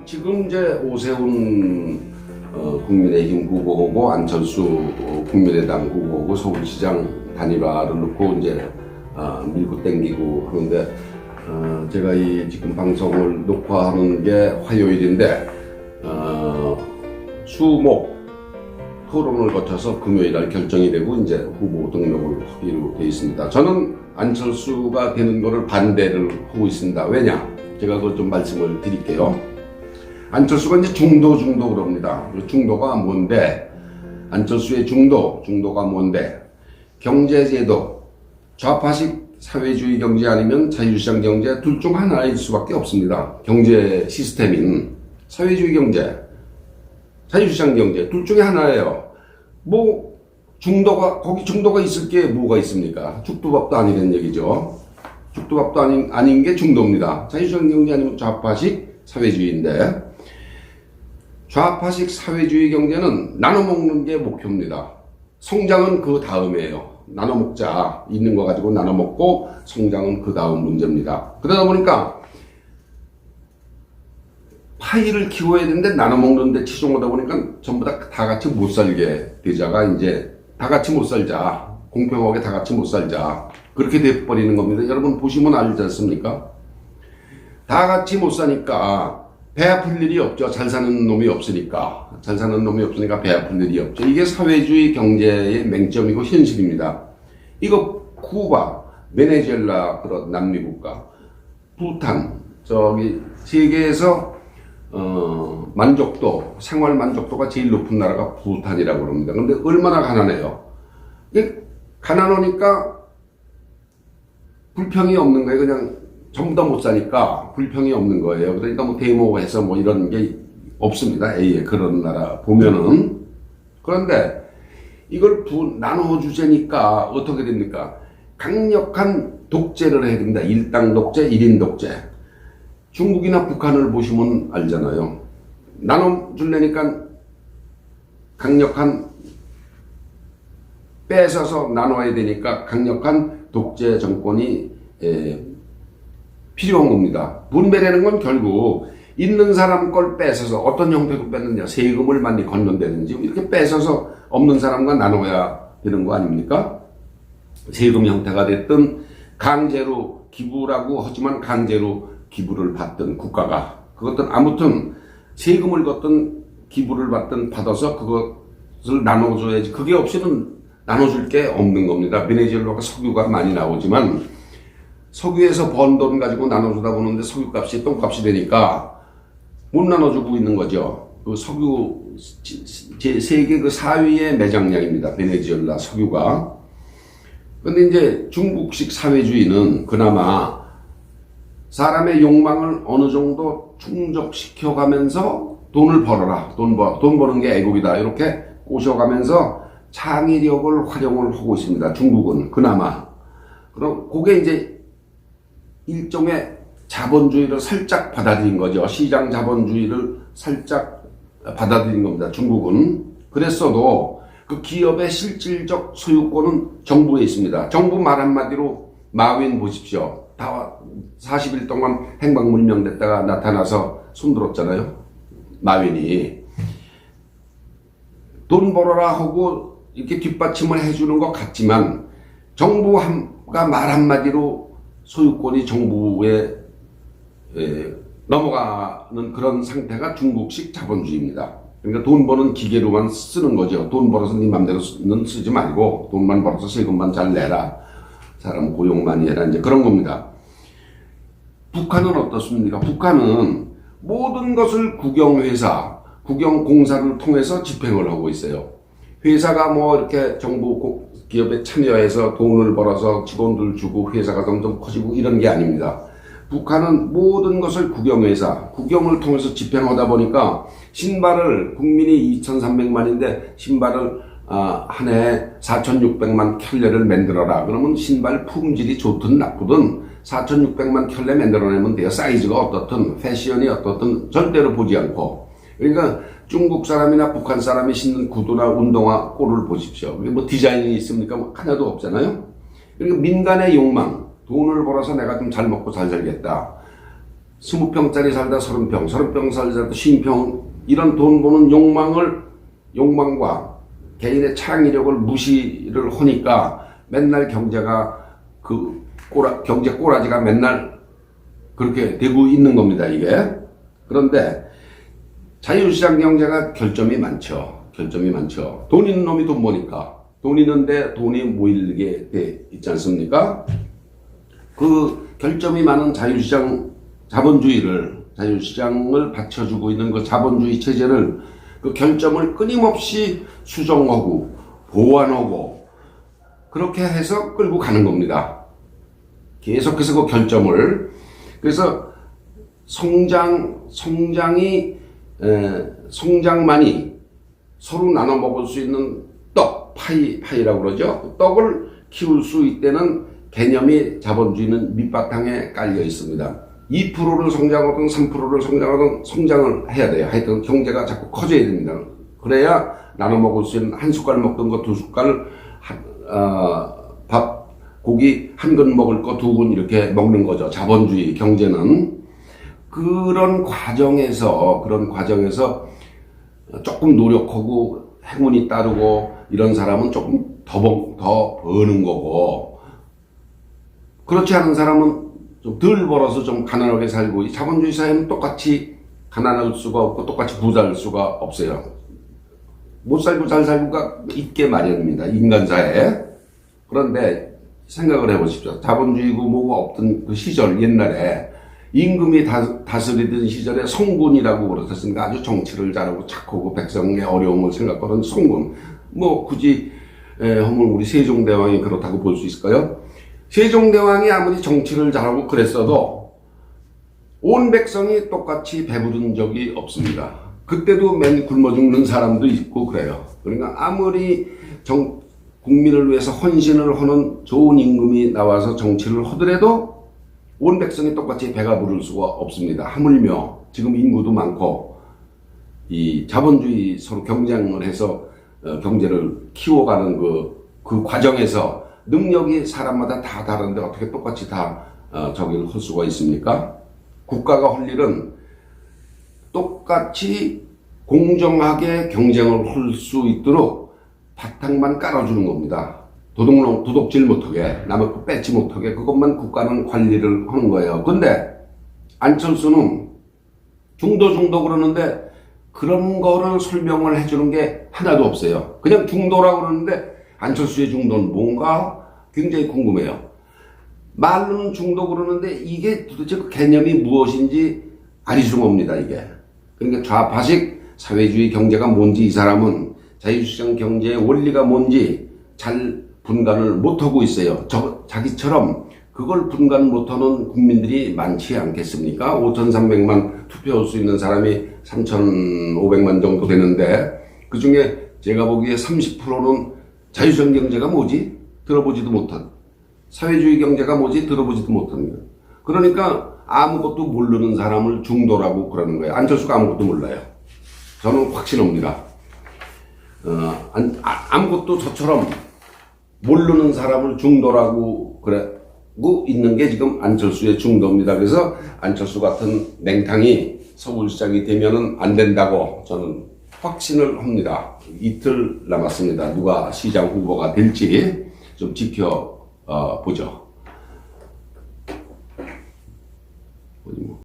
지금 이제 오세훈 국민의힘 후보고 안철수 국민의당 후보고 서울시장 단일화를 놓고 이제 밀고 땡기고 하는데 제가 이 지금 방송을 녹화하는 게 화요일인데 수목 토론을 거쳐서 금요일날 결정이 되고 이제 후보 등록을 하기로 되어 있습니다. 저는 안철수가 되는 것을 반대를 하고 있습니다. 왜냐? 제가 그걸 좀 말씀을 드릴게요. 안철수가 이제 중도 그럽니다. 중도가 뭔데? 안철수의 중도가 뭔데? 경제제도, 좌파식 사회주의 경제 아니면 자유시장 경제 둘 중 하나일 수밖에 없습니다. 경제 시스템인 사회주의 경제, 자유시장 경제 둘 중에 하나예요. 뭐 거기 중도가 있을 게 뭐가 있습니까? 죽도밥도 아니란 얘기죠. 죽도밥도 아닌 게 중도입니다. 자유시장 경제 아니면 좌파식 사회주의인데, 좌파식 사회주의 경제는 나눠먹는 게 목표입니다. 성장은 그 다음이에요. 나눠먹자. 있는 거 가지고 나눠먹고 성장은 그 다음 문제입니다. 그러다 보니까 파이를 키워야 되는데 나눠먹는데 치중하다 보니까 전부 다 같이 못 살게 되자가 이제 다 같이 못 살자. 공평하게 다 같이 못 살자. 그렇게 돼버리는 겁니다. 여러분 보시면 알지 않습니까? 다 같이 못 사니까 배 아플 일이 없죠. 잘 사는 놈이 없으니까. 배 아플 일이 없죠. 이게 사회주의 경제의 맹점이고 현실입니다. 이거 쿠바, 베네수엘라 그런 남미 국가, 부탄, 세계에서 생활 만족도가 제일 높은 나라가 부탄이라고 합니다. 근데 얼마나 가난해요. 가난하니까 불평이 없는 거예요. 그냥 전부 다 못 사니까 불평이 없는 거예요. 그러니까 뭐 데모해서 뭐 이런 게 없습니다. 그런 나라 보면은. 그런데 이걸 나눠주자니까 어떻게 됩니까? 강력한 독재를 해야 됩니다. 일당 독재, 1인 독재. 중국이나 북한을 보시면 알잖아요. 나눠주려니까 강력한 뺏어서 나눠야 되니까 강력한 독재 정권이 필요한 겁니다. 분배라는 건 결국 있는 사람 걸 뺏어서 어떤 형태로 뺏느냐, 세금을 많이 걷는다든지 이렇게 뺏어서 없는 사람과 나눠야 되는 거 아닙니까? 세금 형태가 됐든 강제로 기부라고 하지만 강제로 기부를 받든 국가가 그것은 아무튼 세금을 걷든 기부를 받든 받아서 그것을 나눠줘야지. 그게 없이는 나눠줄 게 없는 겁니다. 베네수엘라가 석유가 많이 나오지만 석유에서 번 돈 가지고 나눠주다 보는데 석유값이 똥값이 되니까 못 나눠주고 있는 거죠. 그 석유 세계 그 4위의 매장량입니다. 베네수엘라 석유가. 근데 이제 중국식 사회주의는 그나마 사람의 욕망을 어느 정도 충족시켜가면서 돈을 벌어라. 돈 버는 게 애국이다. 이렇게 꼬셔가면서 창의력을 활용을 하고 있습니다. 중국은 그나마. 그럼 그게 이제 일종의 자본주의를 살짝 받아들인 거죠. 시장 자본주의를 살짝 받아들인 겁니다. 중국은. 그랬어도 그 기업의 실질적 소유권은 정부에 있습니다. 정부 말 한마디로 마윈 보십시오. 다 40일 동안 행방불명됐다가 나타나서 손들었잖아요. 마윈이. 돈 벌어라 하고 이렇게 뒷받침을 해주는 것 같지만 정부가 말 한마디로 소유권이 정부에 넘어가는 그런 상태가 중국식 자본주의입니다. 그러니까 돈 버는 기계로만 쓰는 거죠. 돈 벌어서 네 맘대로는 쓰지 말고 돈만 벌어서 세금만 잘 내라. 사람 고용 많이 해라. 이제 그런 겁니다. 북한은 어떻습니까? 북한은 모든 것을 국영회사, 국영공사를 통해서 집행을 하고 있어요. 회사가 뭐 이렇게 정부 기업에 참여해서 돈을 벌어서 직원들 주고 회사가 점점 커지고 이런 게 아닙니다. 북한은 모든 것을 국영회사, 국영을 통해서 집행하다 보니까 신발을 국민이 2,300만인데 신발을 한 해에 4,600만 켤레를 만들어라. 그러면 신발 품질이 좋든 나쁘든 4,600만 켤레 만들어내면 돼요. 사이즈가 어떻든 패션이 어떻든 절대로 보지 않고. 그러니까 중국 사람이나 북한 사람이 신는 구두나 운동화 꼴을 보십시오. 뭐 디자인이 있습니까? 뭐 하나도 없잖아요. 그러니까 민간의 욕망, 돈을 벌어서 내가 좀 잘 먹고 잘 살겠다. 20평짜리 살다 30평, 30평 살다 50평, 이런 돈 버는 욕망과 개인의 창의력을 무시를 하니까 맨날 경제가 경제 꼬라지가 맨날 그렇게 되고 있는 겁니다, 이게. 그런데 자유시장 경제가 결점이 많죠. 돈 있는 놈이 돈 버니까. 돈 있는데 돈이 모이게 돼 있지 않습니까? 그 결점이 많은 자유시장을 받쳐주고 있는 그 자본주의 체제를, 그 결점을 끊임없이 수정하고 보완하고 그렇게 해서 끌고 가는 겁니다. 계속해서 그 결점을. 그래서 성장만이 서로 나눠 먹을 수 있는 파이라고 그러죠. 떡을 키울 수 있다는 개념이 자본주의는 밑바탕에 깔려 있습니다. 2%를 성장하든 3%를 성장하든 성장을 해야 돼요. 하여튼 경제가 자꾸 커져야 됩니다. 그래야 나눠 먹을 수 있는, 한 숟갈 먹던 거 2숟갈, 고기 한 근 먹을 거 2근 이렇게 먹는 거죠. 자본주의 경제는. 그런 과정에서 조금 노력하고 행운이 따르고 이런 사람은 조금 더 버는 거고, 그렇지 않은 사람은 좀 덜 벌어서 좀 가난하게 살고, 이 자본주의 사회는 똑같이 가난할 수가 없고 똑같이 부자일 수가 없어요. 못 살고 잘 살고가 있게 마련입니다, 인간사회에. 그런데 생각을 해보십시오. 자본주의고 뭐가 없던 그 시절, 옛날에 임금이 다스리던 시절에 성군이라고 그러셨으니까 아주 정치를 잘하고 착하고 백성의 어려움을 생각하는 성군. 뭐 굳이 하면 우리 세종대왕이 그렇다고 볼 수 있을까요? 세종대왕이 아무리 정치를 잘하고 그랬어도 온 백성이 똑같이 배부른 적이 없습니다. 그때도 맨 굶어 죽는 사람도 있고 그래요. 그러니까 아무리 국민을 위해서 헌신을 하는 좋은 임금이 나와서 정치를 하더라도 온 백성이 똑같이 배가 부를 수가 없습니다. 하물며 지금 인구도 많고 이 자본주의 서로 경쟁을 해서 경제를 키워가는 그 과정에서 능력이 사람마다 다 다른데 어떻게 똑같이 다 저기를 할 수가 있습니까? 국가가 할 일은 똑같이 공정하게 경쟁을 할 수 있도록 바탕만 깔아주는 겁니다. 도둑질 못하게, 남의 거 뺏지 못하게, 그것만 국가는 관리를 하는 거예요. 근데 안철수는 중도 그러는데 그런 거를 설명을 해주는 게 하나도 없어요. 그냥 중도라고 그러는데 안철수의 중도는 뭔가 굉장히 궁금해요. 말로는 중도 그러는데 이게 도대체 그 개념이 무엇인지 아리송합니다, 이게. 그러니까 좌파식 사회주의 경제가 뭔지, 이 사람은 자유시장 경제의 원리가 뭔지 잘 분간을 못하고 있어요. 자기처럼 그걸 분간 못하는 국민들이 많지 않겠습니까? 5,300만 투표할 수 있는 사람이 3,500만 정도 되는데, 그 중에 제가 보기에 30%는 자유시장 경제가 뭐지? 들어보지도 못한. 사회주의 경제가 뭐지? 들어보지도 못한 거예요. 그러니까 아무것도 모르는 사람을 중도라고 그러는 거예요. 안철수가 아무것도 몰라요. 저는 확신합니다. 아무것도 저처럼 모르는 사람을 중도라고 그러고 있는 게 지금 안철수의 중도입니다. 그래서 안철수 같은 맹탕이 서울시장이 되면은 안 된다고 저는 확신을 합니다. 이틀 남았습니다. 누가 시장 후보가 될지 좀 지켜보죠.